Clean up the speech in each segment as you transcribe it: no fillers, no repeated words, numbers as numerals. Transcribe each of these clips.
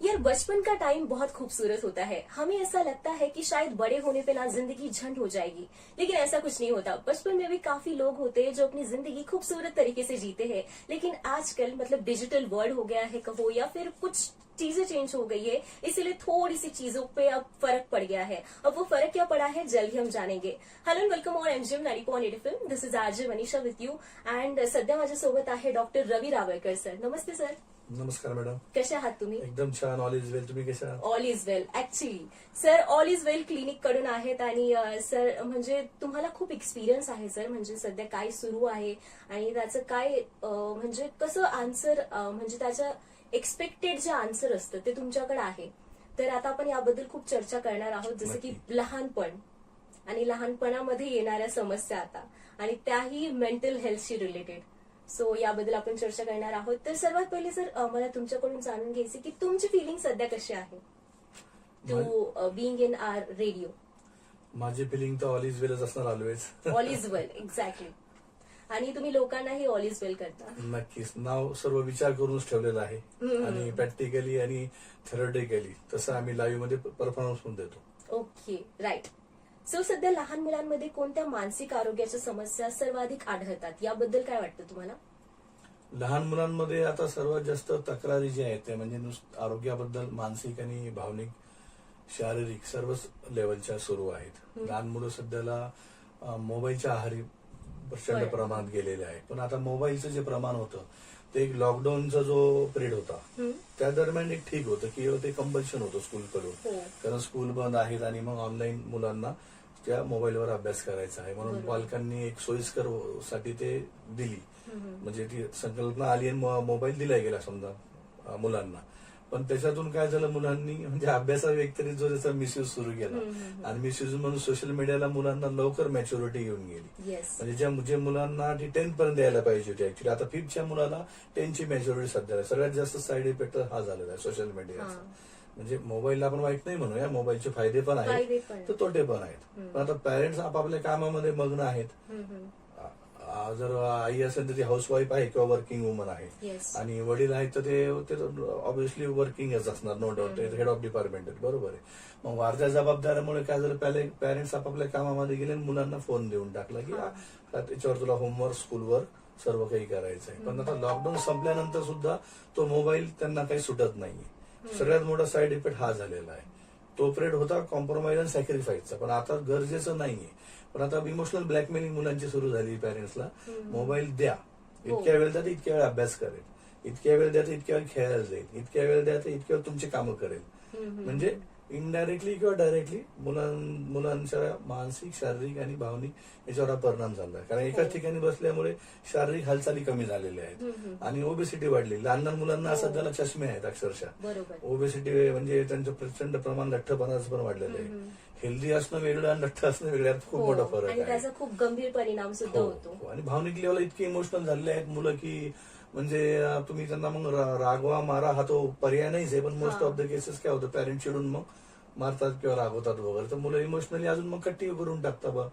यार बचपन का टाइम बहुत खूबसूरत होता है। हमें ऐसा लगता है कि शायद बड़े होने पे ना जिंदगी झंड हो जाएगी, लेकिन ऐसा कुछ नहीं होता। बचपन में भी काफी लोग होते हैं जो अपनी जिंदगी खूबसूरत तरीके से जीते हैं, लेकिन आजकल मतलब डिजिटल वर्ल्ड हो गया है कहो, या फिर कुछ चीजें चेंज हो गई है, इसीलिए थोड़ी सी चीजों पे अब फर्क पड़ गया है। अब वो फर्क क्या पड़ा है जल्द ही हम जानेंगे। Hello end welcome on MGM 90.8 film. This is RJ Manisha with you and सध्या माझ्यासोबत आहे डॉक्टर रवी रावळकर सर। नमस्ते सर. नमस्कार मॅडम. कसे आहात तुम्ही? एकदम छान. ऑल इज वेल. तुम्ही कशा आहात? All is well. Actually sir all is well clinic कडून आहेत आणि सर म्हणजे तुम्हाला खूप एक्सपिरियन्स आहे सर, म्हणजे सध्या काय सुरू आहे आणि त्याचं काय म्हणजे कसं आन्सर म्हणजे त्याचं एक्सपेक्टेड जे आन्सर असतं ते तुमच्याकडे आहे. तर आता आपण याबद्दल खूप चर्चा करणार आहोत, जसं की लहानपण आणि लहानपणामध्ये येणाऱ्या समस्या आता, आणि त्याही मेंटल हेल्थशी रिलेटेड. सो याबद्दल आपण चर्चा करणार आहोत. तर सर्वात पहिले सर मला तुमच्याकडून जाणून घ्यायचे की तुमची फिलिंग सध्या कशी आहे to being in our radio. माझी फिलिंग तर ऑल इज वेलच असणार always. All is well. Exactly. आणि तुम्ही लोकांनाही ऑल इज वेल करता. नक्कीच. नाव सर्व विचार करूनच ठेवलेलं आहे आणि प्रॅक्टिकली आणि थेरॉटिकली तसं आम्ही लाईव्ह मध्ये परफॉर्मन्स पण देतो. Okay, right. सो सध्या लहान मुलांमध्ये कोणत्या मानसिक आरोग्याच्या समस्या सर्वाधिक आढळतात, याबद्दल काय वाटतं तुम्हाला? लहान मुलांमध्ये आता सर्वात जास्त तक्रारी ज्या आहेत त्या म्हणजे आरोग्याबद्दल मानसिक आणि भावनिक शारीरिक सर्वच लेवलच्या सुरू आहेत. लहान मुलं सध्याला मोबाईलच्या आहारी प्रचंड प्रमाणात गेलेले आहे. पण आता मोबाईलचं जे प्रमाण होतं ते एक लॉकडाऊनचा जो पिरियड होता त्या दरम्यान एक ठीक होतं की ते कंपल्शन होतं स्कूलकडून, कारण स्कूल बंद आहेत आणि मग ऑनलाईन मुलांना त्या मोबाईलवर अभ्यास करायचा आहे म्हणून पालकांनी एक सोयीस्कर साठी ते दिली. म्हणजे ती संकल्पना आली आणि मोबाईल दिला गेला समजा मुलांना. पण त्याच्यातून काय झालं, मुलांनी म्हणजे अभ्यासा व्यतिरिक्त जो त्याचा मिसयूज सुरू केला आणि मिसयूज म्हणून सोशल मीडियाला मुलांना लवकर मॅच्युरिटी घेऊन गेली. म्हणजे जे मुलांना ती 10th पर्यंत यायला पाहिजे होती ऍक्च्युली आता 5thच्या मुलाला 10ची मॅच्युरिटी सध्या सगळ्यात जास्त साईड इफेक्ट हा झालेला आहे सोशल मीडियाचा. म्हणजे मोबाईलला आपण वाईट नाही म्हणूया, मोबाईलचे फायदे पण आहेत तर तोटे पण आहेत. पण आता पॅरेंट्स आपापल्या कामामध्ये मग्न आहेत. जर आई असेल तर ती हाऊसवाईफ आहे किंवा वर्किंग वुमन आहे आणि वडील आहेत तर ते ऑब्व्हियसली वर्किंगच असणार, no doubt. Head of department आहे, बरोबर आहे. मग वाढत्या जबाबदाऱ्यामुळे काय झालं, पहिले पॅरेंट्स आपापल्या कामामध्ये गेले आणि मुलांना फोन देऊन टाकला की त्याच्यावर तुला होमवर्क स्कूलवर्क सर्व काही करायचं आहे. पण आता लॉकडाऊन संपल्यानंतर सुद्धा तो मोबाईल त्यांना काही सुटत नाहीये. सगळ्यात मोठा साईड इफेक्ट हा झालेला आहे. तो पिरियड होता कॉम्प्रोमाइज आणि सॅक्रिफाईसचा, पण आता गरजेचं नाहीये. पण आता इमोशनल ब्लॅकमेलिंग मुलांची सुरू झाली. पॅरेंट्सला मोबाईल द्या, इतक्या वेळ द्या तर इतक्या वेळ अभ्यास करेल, इतक्या वेळ द्या तर इतक्या वेळ खेळायला जाईल, इतक्या वेळ द्या तर इतक्या वेळ तुमची कामं करेल. म्हणजे इनडायरेक्टली किंवा डायरेक्टली मुलांच्या मानसिक, शारीरिक आणि भावनिक याच्यावर परिणाम झाला. कारण एकाच ठिकाणी बसल्यामुळे शारीरिक हालचाली कमी झालेल्या आहेत आणि ओबेसिटी वाढली. लहान लहान मुलांना सध्याला चष्मे आहेत अक्षरशः. ओबेसिटी म्हणजे त्यांचं प्रचंड प्रमाण लठ्ठपणाचं पण वाढलेलं आहे. हेल्दी असणं वेगळं आणि लठ्ठ असणं वेगळं, खूप मोठा फरक आहे. त्याचा खूप गंभीर परिणाम सुद्धा होतो. आणि भावनिक लेवलला इतके इमोशनल झालेले आहेत मुलं की म्हणजे तुम्ही त्यांना मग रागवा मारा हा तो पर्याय नाहीच आहे. पण मोस्ट ऑफ द केसेस काय होतं, पॅरेंट चिडून मग मारतात किंवा रागवतात वगैरे, तर मुलं इमोशनली अजून मग कट्टी करून टाकतात बा.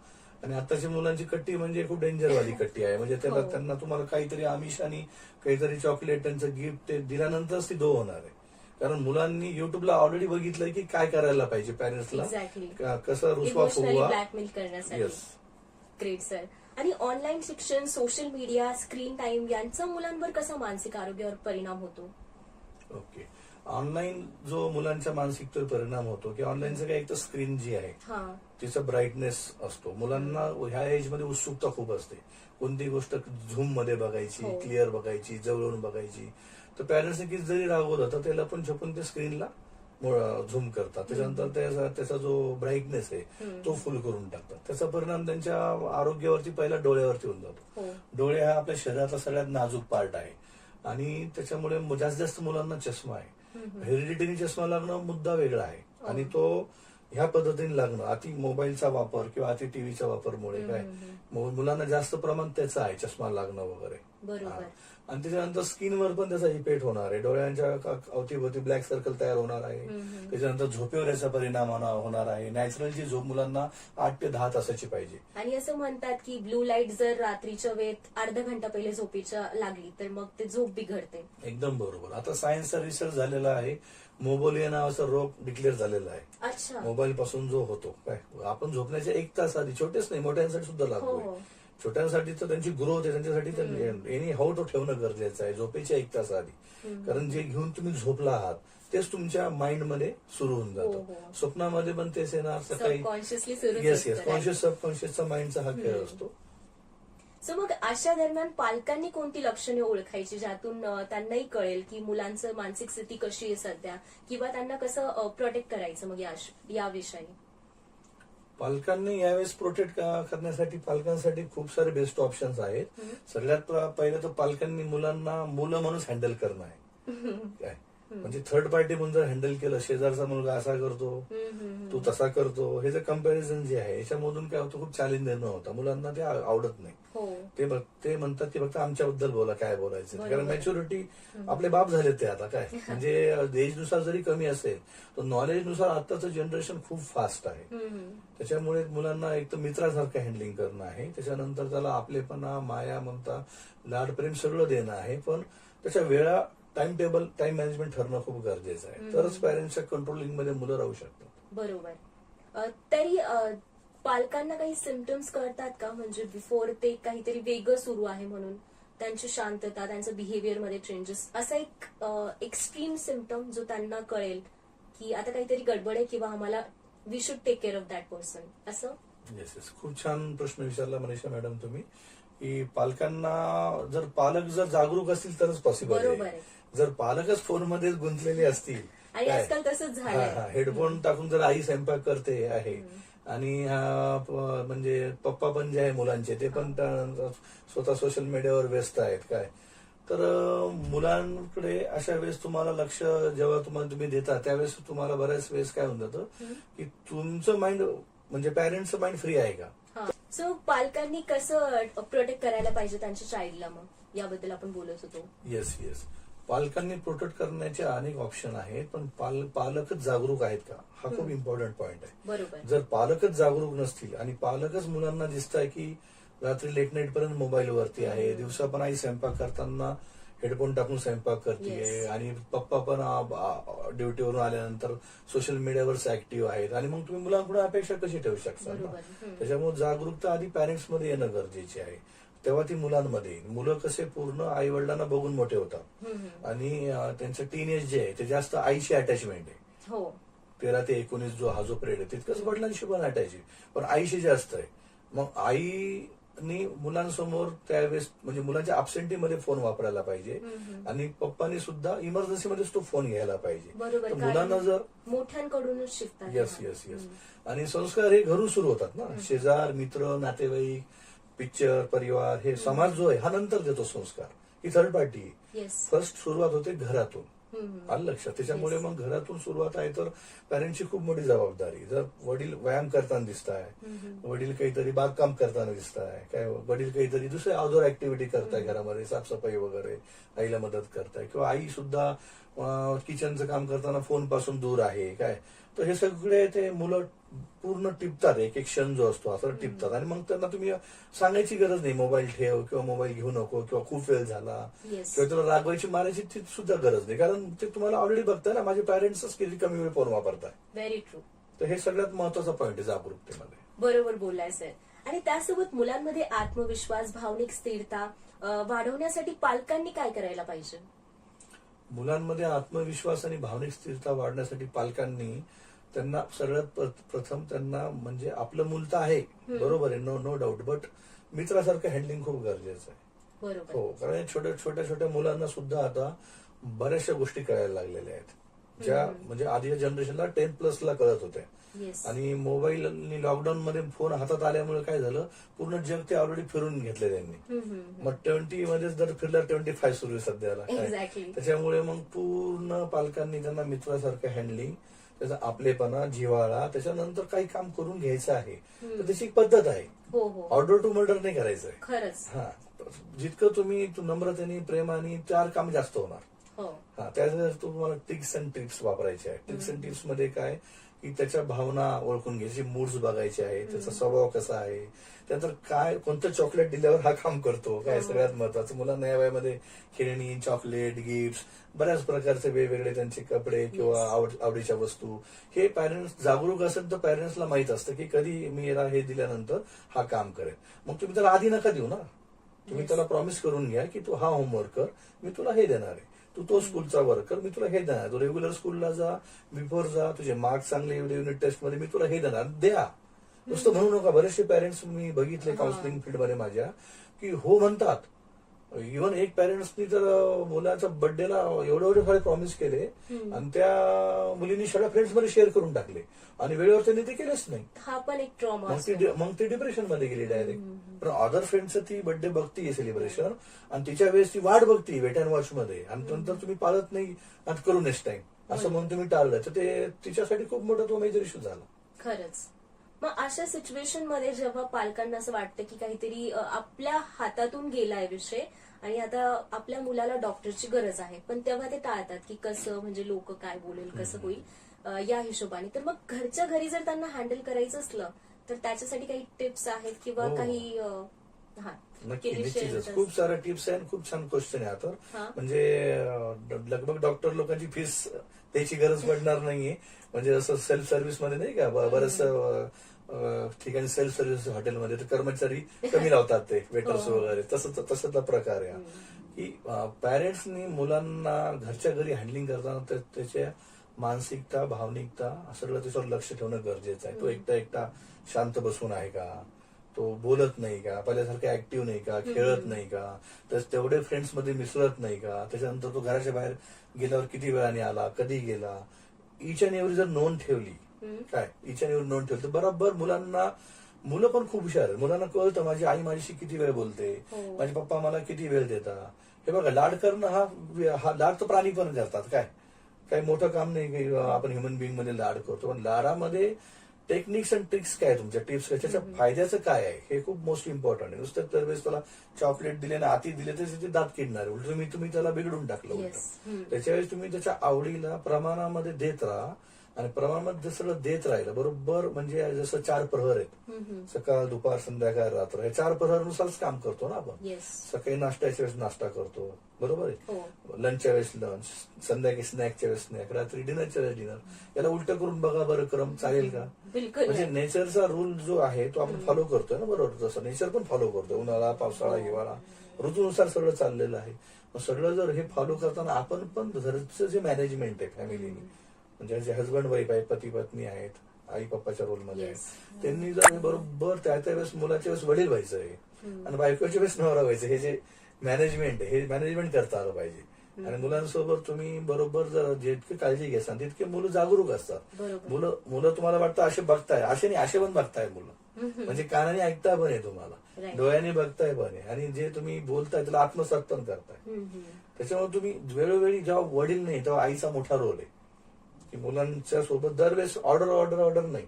आणि आताच्या मुलांची कट्टी म्हणजे खूप डेंजरवाली कट्टी आहे. म्हणजे त्यांना तुम्हाला काहीतरी आमिष आणि काहीतरी चॉकलेट त्यांचं गिफ्ट ते दिल्यानंतरच ती दो होणार आहे. कारण मुलांनी युट्यूबला ऑलरेडी बघितलंय की काय करायला पाहिजे पॅरेंट्सला, कसं रुसवा फुगवा. ब्लॅकमेल करण्यासाठी. Great sir. आणि ऑनलाईन शिक्षण, सोशल मीडिया, स्क्रीन टाइम यांचा मुलांवर कसा मानसिक आरोग्यावर परिणाम होतो? ओके. ऑनलाईन जो मुलांच्या मानसिकतेवर परिणाम होतो की ऑनलाईनचं काय, एक तर स्क्रीन जी आहे तिचा ब्राईटनेस असतो. मुलांना ह्या एज मध्ये उत्सुकता खूप असते. कोणती गोष्ट झूम मध्ये बघायची, क्लिअर बघायची, जवळून बघायची. तर पॅरेंट्सने किती जरी रागवलं तर त्याला पण छपून ते स्क्रीनला झूम करतात. त्याच्यानंतर त्याचा जो ब्राईटनेस आहे तो फुल करून टाकतात. त्याचा परिणाम त्यांच्या आरोग्यावरती पहिला डोळ्यावरती होऊन जातो. डोळे हा आपल्या शरीराचा सगळ्यात नाजूक पार्ट आहे आणि त्याच्यामुळे जास्तीत मुलांना चष्मा आहे. हेरिडिटरी चष्मा लागणं मुद्दा वेगळा आहे आणि तो ह्या पद्धतीने लागणं, अति मोबाईलचा वापर किंवा अति टीव्हीच्या वापरमुळे काय मुलांना जास्त प्रमाण त्याचं आहे चष्मा लागणं वगैरे. बरोबर. हा. आणि त्याच्यानंतर स्किनवर पण त्याचा इफेक्ट होणार आहे, डोळ्यांच्या अवतीभोवती ब्लॅक सर्कल तयार होणार आहे. त्याच्यानंतर झोपेवर याचा परिणाम होणार आहे. नॅचरलची झोप मुलांना 8 ते 10 तासाची पाहिजे. आणि असं म्हणतात की ब्लू लाईट जर रात्रीच्या वेळेत अर्धा घंटा पहिले झोपेच्या लागली तर मग ते झोप बिघडते. एकदम बरोबर. आता सायन्सचा रिसर्च झालेला आहे. मोबोलिया नावाचा रोग डिक्लेअर झालेला आहे. अच्छा. मोबाईल पासून जो होतो, काय आपण झोपण्याच्या 1 तास आधी, छोटेच नाही मोठ्यांसाठी सुद्धा लागू हो आहे. हो. छोट्यांसाठी तर त्यांची ग्रोथ आहे, त्यांच्यासाठी तर एनी हाऊ तो ठेवणं गरजेचं आहे झोपेच्या 1 तास आधी. कारण जे घेऊन तुम्ही झोपला आहात तेच तुमच्या माइंडमध्ये सुरू होऊन हो, जातं. हो. स्वप्नामध्ये पण तेच येणार सकाळी. सबकॉन्शियसली सुरू येस कॉन्शियस सबकॉन्शियसचा माइंडचा हा खेळ असतो. सो मग अशा दरम्यान पालकांनी कोणती लक्षणे ओळखायची ज्यातून त्यांनाही कळेल की मुलांचं मानसिक स्थिती कशी आहे सध्या, किंवा त्यांना कसं प्रोटेक्ट करायचं मग या विषयी. पालकांनी यावेळेस प्रोटेक्ट करण्यासाठी पालकांसाठी खूप सारे बेस्ट ऑप्शन्स आहेत. सगळ्यात पहिलं तर पालकांनी मुलांना मुलं म्हणूनच हँडल करणं आहे. काय म्हणजे थर्ड पार्टी म्हणून जर हँडल केलं, शेजारचा मुलगा असा करतो, तू तसा करतो, हे जे कम्पॅरिझन जे आहे याच्यामधून काय होतं, खूप चॅलेंज निर्माण होता. मुलांना ते आवडत नाही. ते म्हणतात की फक्त आमच्याबद्दल बोला, काय बोलायचं. कारण मॅच्युरिटी आपले बाप झाले ते आता काय म्हणजे एजनुसार जरी कमी असेल तर नॉलेजनुसार आताचं जनरेशन खूप फास्ट आहे. त्याच्यामुळे मुलांना एक तर मित्रासारखं हँडलिंग करणं आहे, त्याच्यानंतर त्याला आपलेपणा, माया, ममता, लाड, प्रेम सगळं देणं आहे. पण त्याच्या वेळा, टाइम टेबल, टाइम मॅनेजमेंट ठरणं खूप गरजेचं आहे. तरच पॅरेंट्सच्या कंट्रोलिंग मध्ये मुलं राहू शकतात. बरोबर. तरी पालकांना काही सिम्पटम्स कळतात का, म्हणजे बिफोर ते काहीतरी वेगळं सुरू आहे म्हणून, त्यांची शांतता, त्यांचं बिहेवियर मध्ये चेंजेस, असा एक एक्स्ट्रीम सिम्पटम जो त्यांना कळेल की आता काहीतरी गडबड आहे किंवा आम्हाला we should take care of that person, असं? येस खूप छान प्रश्न विचारला मनीषा मॅडम तुम्ही, की पालकांना पालक जर जागरूक असतील तरच पॉसिबल आहे. जर पालकच फोनमध्येच गुंतलेले असतील, आणि आजकाल तसंच झालंय, हेडफोन टाकून जर आई स्वयंपाक करते आहे आणि म्हणजे पप्पा पण जे आहे मुलांचे ते पण स्वतः सोशल मीडियावर व्यस्त आहेत, काय तर मुलांकडे अशा वेळेस तुम्हाला लक्ष जेव्हा तुम्ही देता त्यावेळेस तुम्हाला बऱ्याच वेळेस काय होऊन जातं की तुमचं माइंड म्हणजे पॅरेंट्सचं माइंड फ्री आहे का. सो पालकांनी कसं प्रोटेक्ट करायला पाहिजे त्यांच्या चाइल्डला, मग याबद्दल आपण बोलत होतो. येस पालकांनी प्रोटेक्ट करण्याचे अनेक ऑप्शन आहेत, पण पालकच जागरूक आहेत का, हा खूप इम्पॉर्टंट पॉइंट आहे. बरोबर. जर पालकच जागरूक नसतील आणि पालकच मुलांना दिसत आहे की रात्री लेट नाईट पर्यंत मोबाईलवरती आहे, दिवसा पण आई स्वयंपाक करताना हेडफोन टाकून स्वयंपाक करते आणि पप्पा पण ड्युटीवरून आल्यानंतर सोशल मीडियावरच ऍक्टिव्ह आहेत, आणि मग तुम्ही मुलांकडून अपेक्षा कशी ठेवू शकता ना. त्याच्यामुळे जागरूकता आधी पॅरेंट्स मध्ये येणं गरजेचे आहे, तेव्हा ती मुलांमध्ये येईल. मुलं कसे पूर्ण आई वडिलांना बघून मोठे होतात आणि त्यांचं टीनेज जे आहे ते जास्त आईशी अटॅचमेंट आहे. 13 ते 19 हा जो पिरियड आहे तितकंच वडिलांशी पण अटॅच आहे, पण आईशी जास्त आहे. मग आईनी मुलांसमोर त्यावेळेस म्हणजे मुलांच्या अबसेंटीमध्ये फोन वापरायला पाहिजे आणि पप्पांनी सुद्धा इमर्जन्सीमध्येच तो फोन घ्यायला पाहिजे. बरोबर. मुलांना जर मोठ्यांकडूनच शिकतात. येस आणि संस्कार हे घरून सुरू होतात ना. शेजार, मित्र, नातेवाईक, पिक्चर, परिवार, हे समाज जो आहे हा नंतर देतो संस्कार, ही थर्ड पार्टी. फर्स्ट सुरुवात होते घरातून, आलं लक्षात. त्याच्यामुळे मग घरातून सुरुवात आहे तर पॅरेंटची खूप मोठी जबाबदारी. जर वडील व्यायाम करताना दिसताय, वडील काहीतरी बागकाम करताना दिसताय, काय वडील काहीतरी दुसरे आउटडोर ऍक्टिव्हिटी करताय घरामध्ये, साफसफाई वगैरे आईला मदत करताय, किंवा आई सुद्धा किचनचं काम करताना फोन पासून दूर आहे, काय तर हे सगळे ते मुलं पूर्ण टिपतात. एक क्षण जो असतो असं टिपतात, आणि मग त्यांना तुम्ही सांगायची गरज नाही मोबाईल ठेव किंवा मोबाईल घेऊ नको किंवा खूप वेळ झाला किंवा तुला रागवायची मारायची ती सुद्धा गरज नाही, कारण ते तुम्हाला ऑलरेडी बघताय ना माझे पॅरेंट्सच किती कमी वेळ फोन वापरताय. Very true. तर हे सगळ्यात महत्वाचा पॉईंट आहे जागरूकतेमध्ये. बरोबर बोललाय सर. आणि त्यासोबत मुलांमध्ये आत्मविश्वास, भावनिक स्थिरता वाढवण्यासाठी पालकांनी काय करायला पाहिजे? मुलांमध्ये आत्मविश्वास आणि भावनिक स्थिरता वाढण्यासाठी पालकांनी त्यांना सगळ्यात प्रथम त्यांना म्हणजे आपलं मूल तर आहे, बरोबर आहे, नो डाऊट, बट मित्रासारखं हँडलिंग खूप गरजेचं आहे. बरोबर. हो, कारण छोट्या मुलांना सुद्धा आता बऱ्याचशा गोष्टी कळायला लागलेल्या आहेत, ज्या म्हणजे आधीच्या जनरेशनला 10+ ला कळत होत्या. आणि मोबाईल आणि लॉकडाऊन मध्ये फोन हातात आल्यामुळे काय झालं, पूर्ण जग ते ऑलरेडी फिरून घेतले त्यांनी. मग 20 मध्ये जर फिरलं 25 सुरू आहे सध्याला. त्याच्यामुळे मग पूर्ण पालकांनी त्यांना मित्रासारखं हँडलिंग, त्याचा आपलेपणा, जिव्हाळा, त्याच्यानंतर काही काम करून घ्यायचं आहे तर त्याची एक पद्धत आहे. ऑर्डर टू मर्डर नाही करायचंय. खरंच. हा, जितकं तुम्ही नम्रतेने प्रेमाने चार काम जास्त होणार. हो. हा, त्यासाठी तुम्हाला ट्रिक्स अँड टिप्स वापरायचे आहे. ट्रिक्स अँड टिप्स मध्ये काय की त्याच्या भावना ओळखून घ्यायची, मूड्स बघायचे आहे, त्याचा स्वभाव कसा आहे, त्यानंतर काय कोणतं चॉकलेट दिल्यावर हा काम करतो काय सगळ्यात महत्वाचं. मुलांना या वयामध्ये खेळणी, चॉकलेट, गिफ्ट, बऱ्याच प्रकारचे वेगवेगळे त्यांचे कपडे किंवा आवडीच्या वस्तू, हे पॅरेंट्स जागरूक असेल तर पॅरेंट्सला माहित असतं की कधी मी याला हे दिल्यानंतर हा काम करेल. मग तुम्ही त्याला आधी नका देऊ ना, तुम्ही त्याला प्रॉमिस करून घ्या की तू हा होमवर्क कर, मी तुला हे देणार आहे, तू तो स्कूलचा वर्क कर, मी तुला हे देणार, तू रेग्युलर स्कूलला जा, बिफोर जा, तुझे मार्क्स चांगले एवढे युनिट टेस्ट मध्ये मी तुला हे देणार, द्या. नुसतं म्हणू नका. बरेचसे पॅरेंट्स मी बघितले काउन्सिलिंग फील्डमध्ये माझ्या की हो म्हणतात. इव्हन एक पॅरेंट्सनी तर मुलाच्या बर्थडेला एवढे सारे प्रॉमिस केले आणि त्या मुलींनी सगळ्या फ्रेंड्स मध्ये शेअर करून टाकले आणि वेळेवर त्यांनी ते केलेच नाही. हा पण एक ट्रॉमा. मग ती डिप्रेशन मध्ये गेली डायरेक्ट. पण अदर फ्रेंड्सचं ती बर्थडे बघतीये सेलिब्रेशन आणि तिच्या वेळेस ती वाट बघती वेट अँड वॉच मध्ये आणि नंतर तुम्ही पाळत नाही आणि करू नेक्स्ट टाइम असं म्हणून तुम्ही टाळलं तर ते तिच्यासाठी खूप मोठा तो मेजर इश्यू झाला. खरंच. मग अशा सिच्युएशन मध्ये जेव्हा पालकांना असं वाटतं की काहीतरी आपल्या हातातून गेलाय विषय आणि आता आपल्या मुलाला डॉक्टरची गरज आहे, पण तेव्हा ते टाळतात की कसं, म्हणजे लोक काय बोलेल, कसं होईल या हिशोबाने. तर मग घरच्या घरी जर त्यांना हँडल करायचं असलं तर त्याच्यासाठी काही टिप्स आहेत किंवा काही नक्की निश्चितच खूप साऱ्या टिप्स आहे आणि खूप छान क्वेश्चन आहे आता. म्हणजे लगभग डॉक्टर लोकांची फीस त्याची गरज पडणार नाहीये. म्हणजे असं सेल्फ सर्व्हिस मध्ये नाही का बरंच ठिकाणी सेल्फ सर्व्हिस हॉटेलमध्ये तर कर्मचारी कमी लावतात ते वेटर्स वगैरे, तसं प्रकार आहे की पॅरेंट्सनी मुलांना घरच्या घरी हँडलिंग करताना त्याच्या मानसिकता, भावनिकता सगळं त्याच्यावर लक्ष ठेवणं गरजेचं आहे. तो एकटा शांत बसून आहे का, तो बोलत नाही का, पहिल्यासारखं ऍक्टिव्ह नाही का, खेळत नाही का, तर तेवढे फ्रेंड्स मध्ये मिसळत नाही का, त्याच्यानंतर तो घराच्या बाहेर गेल्यावर किती वेळाने आला, कधी गेला, इच अँड एव्हरी जर नोंद ठेवली, काय इच अँड एव्हरी नोंद ठेवली तर बरोबर मुलं पण खूप हुशार आहे. मुलांना कळतं माझी आई माझ्याशी किती वेळ बोलते, माझे पप्पा मला किती वेळ देतात. हे बघा, लाड करणं हा लाड तर प्राणी पण करतात. काही मोठं काम नाही की आपण ह्युमन बिईंग मध्ये लाड करतो, पण लाडामध्ये टेक्निक्स अँड ट्रिक्स काय, तुमच्या टिप्स काय, त्याच्या फायद्याचं काय आहे हे खूप मोस्ट इम्पॉर्टंट आहे. नुसतं त्यावेळेस त्याला चॉकलेट दिले ना आती दिले तर ते दात किडणार, उलट तुम्ही त्याला बिघडून टाकलं उलट. त्याच्यावेळेस तुम्ही त्याच्या आवडीला प्रमाणामध्ये देत राहा आणि प्रमाणामध्ये सगळं देत राहिलं बरोबर. म्हणजे जसं 4 प्रहर आहेत, सकाळ, दुपार, संध्याकाळ, रात्र, हे 4 प्रहरनुसारच काम करतो ना आपण. सकाळी नाश्त्याच्या वेळेस नाश्ता करतो, बरोबर आहे, लंचच्या वेळेस लंच, संध्याकाळी स्नॅकच्या वेळेस स्नॅक, रात्री डिनरच्या वेळेस डिनर. याला उलट करून बघा बरं, क्रम चालेल का? म्हणजे नेचरचा रूल जो आहे तो आपण फॉलो करतोय ना, बरोबर. तसं नेचर पण फॉलो करतोय. उन्हाळा, पावसाळा, हिवाळा, ऋतूनुसार सगळं चाललेलं आहे. मग सगळं जर हे फॉलो करताना आपण पण घरचं जे मॅनेजमेंट आहे फॅमिलीने, म्हणजे जे हजबंड वाईफ आहे, पती पत्नी आहेत, आई पप्पाच्या रोलमध्ये आहेत, त्यांनी जर हे बरोबर त्या वेळेस मुलाच्या वेळेस वडील व्हायचं आहे आणि बायकोच्या वेळेस नवरा व्हायचं, हे जे मॅनेजमेंट आहे हे मॅनेजमेंट करता आलं पाहिजे. आणि मुलांसोबत तुम्ही बरोबर जर जितकी काळजी घ्याल तितके मुलं जागरूक असतात. मुलं तुम्हाला वाटतं असे बघताय, असे नाही, असे पण बघताय मुलं. म्हणजे कानाने ऐकताय पण आहे तुम्हाला, डोळ्याने बघताय पण आहे आणि जे तुम्ही बोलताय त्याला आत्मसात पण करताय. त्याच्यामुळे तुम्ही वेळोवेळी जेव्हा वडील नाही तेव्हा आईचा मोठा रोल आहे की मुलांच्या सोबत दरवेळेस ऑर्डर नाही,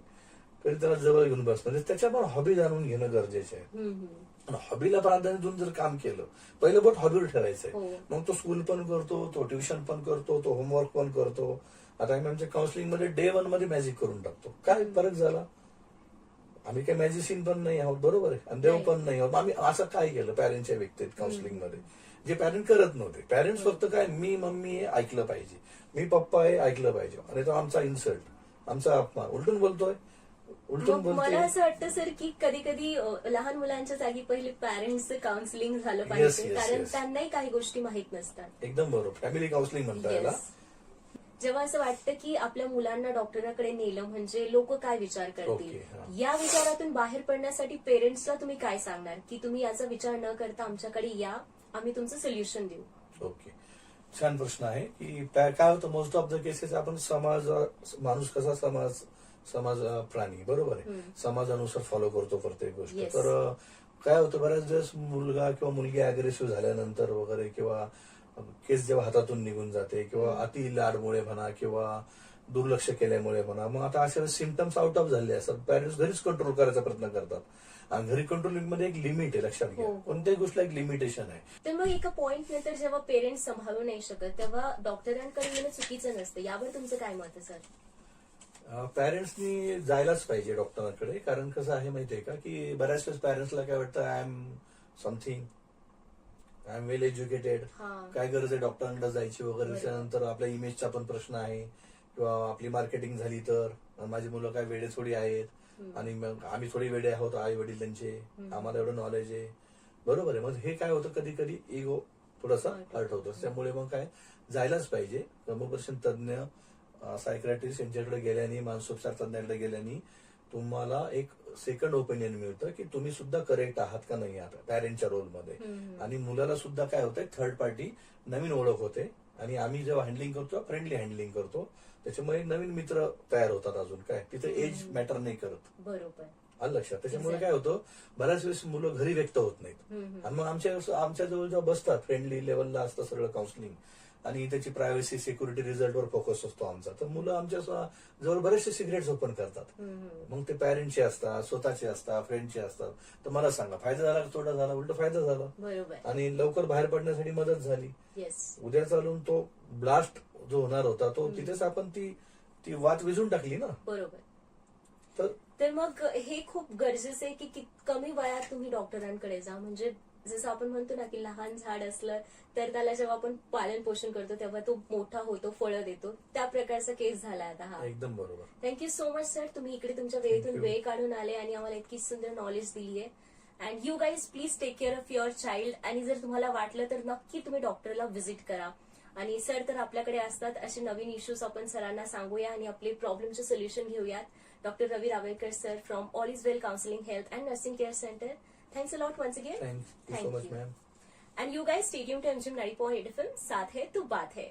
तरी त्याला जवळ घेऊन बसणं, म्हणजे त्याच्या पण हॉबी जाणून घेणं गरजेचं आहे. हॉबीला प्राधान्य देऊन जर काम केलं, पहिलं बोट हॉबीवर ठेवायचंय, मग तो स्कूल पण करतो, तो ट्युशन पण करतो, तो होमवर्क पण करतो. आता आम्ही आमच्या काउन्सिलिंग मध्ये डे 1 मध्ये मॅजिक करून टाकतो. काय फरक झाला? आम्ही काही मॅजिशियन पण नाही आहोत, बरोबर आहे, आणि देव पण नाही आहोत. आम्ही असं काय केलं पॅरेंटच्या व्यक्तीत काउन्सिलिंग मध्ये, जे पॅरेंट करत नव्हते. पॅरेंट्स फक्त काय, मी मम्मी आहे ऐकलं पाहिजे, मी पप्पा आहे ऐकलं पाहिजे, आणि तो आमचा इन्सल्ट, आमचा अपमान, उलटून बोलतोय. मला असं वाटतं सर की कधी कधी लहान मुलांच्या जागी पहिले पॅरेंट्सचं काउन्सिलिंग झालं पाहिजे, कारण त्यांनाही काही गोष्टी माहित नसतात. एकदम बरोबर, फॅमिली काउन्सिलिंग म्हणता याला. जेव्हा असं वाटतं की आपल्या मुलांना डॉक्टरांकडे नेलं म्हणजे लोक काय विचार करतील, या विचारातून बाहेर पडण्यासाठी पेरेंट्सला तुम्ही काय सांगणार की तुम्ही याचा विचार न करता आमच्याकडे या, आम्ही तुमचं सोल्युशन देऊ? ओके, छान प्रश्न आहे की काय होतं, मोस्ट ऑफ द केसेस आपण माणूस कसा समाज प्राणी, बरोबर आहे, समाजानुसार फॉलो करतो प्रत्येक गोष्ट. तर काय होतं, बऱ्याच दिवस मुलगा किंवा मुलगी अग्रेसिव्ह झाल्यानंतर वगैरे, किंवा केस जेव्हा हातातून निघून जाते, किंवा अति लाडमुळे म्हणा, किंवा दुर्लक्ष केल्यामुळे म्हणा. मग आता अशा सिमटम्स आउट ऑफ झाले असतात, पॅरेंट्स घरीच कंट्रोल करायचा प्रयत्न करतात. आणि घरी कंट्रोलिंग मध्ये एक लिमिट आहे, लक्षात घ्या. हो, हो. कोणत्याही गोष्टीला एक लिमिटेशन आहे. तर मग एका पॉइंट नंतर जेव्हा पेरेंट्स सांभाळू नाही शकत तेव्हा डॉक्टरांकडे येणं चुकीचं नसतं. यावर तुमचं काय मत आहे सर? पॅरेंट्सनी जायलाच पाहिजे डॉक्टरांकडे. कारण कसं आहे माहितीये का, की बऱ्याच वेळेस पॅरेंट्सला काय वाटतं, I am something, I am well educated, हा, काय गरज आहे डॉक्टरांकडे जायची वगैरे. बरोबर. त्याच्यानंतर आपल्या इमेजचा पण प्रश्न आहे, किंवा आपली मार्केटिंग झाली तर माझी मुलं काय वेडे थोडी आहेत, आणि मग आम्ही थोडी वेडे आहोत आई वडील त्यांचे, आम्हाला एवढं नॉलेज आहे. बरोबर आहे. मग हे काय होतं, कधी कधी इगो थोडासा हर्ट होतो. त्यामुळे मग काय, जायलाच पाहिजे. कर्मपर्शन तज्ञ, सायक्रॅटिस्ट यांच्याकडे गेल्याने, मानसोपचार तज्ञाकडे गेल्याने तुम्हाला एक सेकंड ओपिनियन मिळतं की तुम्ही सुद्धा करेक्ट आहात का नाही आहात पॅरेंटच्या रोलमध्ये. आणि मुलाला सुद्धा काय होतंय, थर्ड पार्टी नवीन ओळख होते. आणि आम्ही जेव्हा हँडलिंग करतो, फ्रेंडली हँडलिंग करतो, त्याच्यामुळे नवीन मित्र तयार होतात. अजून काय, तिथे एज मॅटर नाही करत. बरोबर. आलं लक्षात. त्याच्यामुळे काय होतं, बऱ्याच वेळेस मुलं घरी व्यक्त होत नाहीत. आणि मग आमच्या जवळ जेव्हा बसतात, फ्रेंडली लेवलला असतं सगळं काउन्सिलिंग, आणि त्याची प्रायव्हसी, सिक्युरिटी, रिझल्टवर फोकस असतो आमचा, तर मुलं आमच्या जवळ बरेचसे सिक्रेट्स ओपन करतात. मग ते पॅरेंटचे असतात, स्वतःचे असतात, फ्रेंडचे असतात. तर मला सांगा, फायदा झाला का तोटा झाला? उलट फायदा झाला. बरोबर. आणि लवकर बाहेर पडण्यासाठी मदत झाली. येस. उद्या चालून तो ब्लास्ट जो होणार होता, तो तिथेच आपण ती वाट विझून टाकली ना. बरोबर. तर मग हे खूप गरजेचं आहे की कमी वयात तुम्ही डॉक्टरांकडे जा. म्हणजे जसं आपण म्हणतो ना की लहान झाड असलं तर त्याला जेव्हा आपण पालन पोषण करतो तेव्हा तो मोठा होतो, फळं देतो. त्या प्रकारचा केस झाला आता हा. एकदम बरोबर. थँक्यू सो मच सर, तुम्ही इकडे तुमच्या Thank वेळेतून you. वेळ काढून आले आणि आम्हाला इतकी सुंदर नॉलेज दिली आहे. And you guys please take care of your child. आणि जर तुम्हाला वाटलं तर नक्की तुम्ही डॉक्टरला व्हिजिट करा. आणि सर तर आपल्याकडे असतात. असे नवीन इश्यूज आपण सरांना सांगूया आणि आपले प्रॉब्लेमचे सोल्युशन घेऊयात. Doctor Ravi Rawekar sir from all is well counselling health and nursing care centre. Thanks a lot once again. Thank you so much, ma'am. And you guys stay tuned to MGM 90.8 FM. साथ है तो बात है.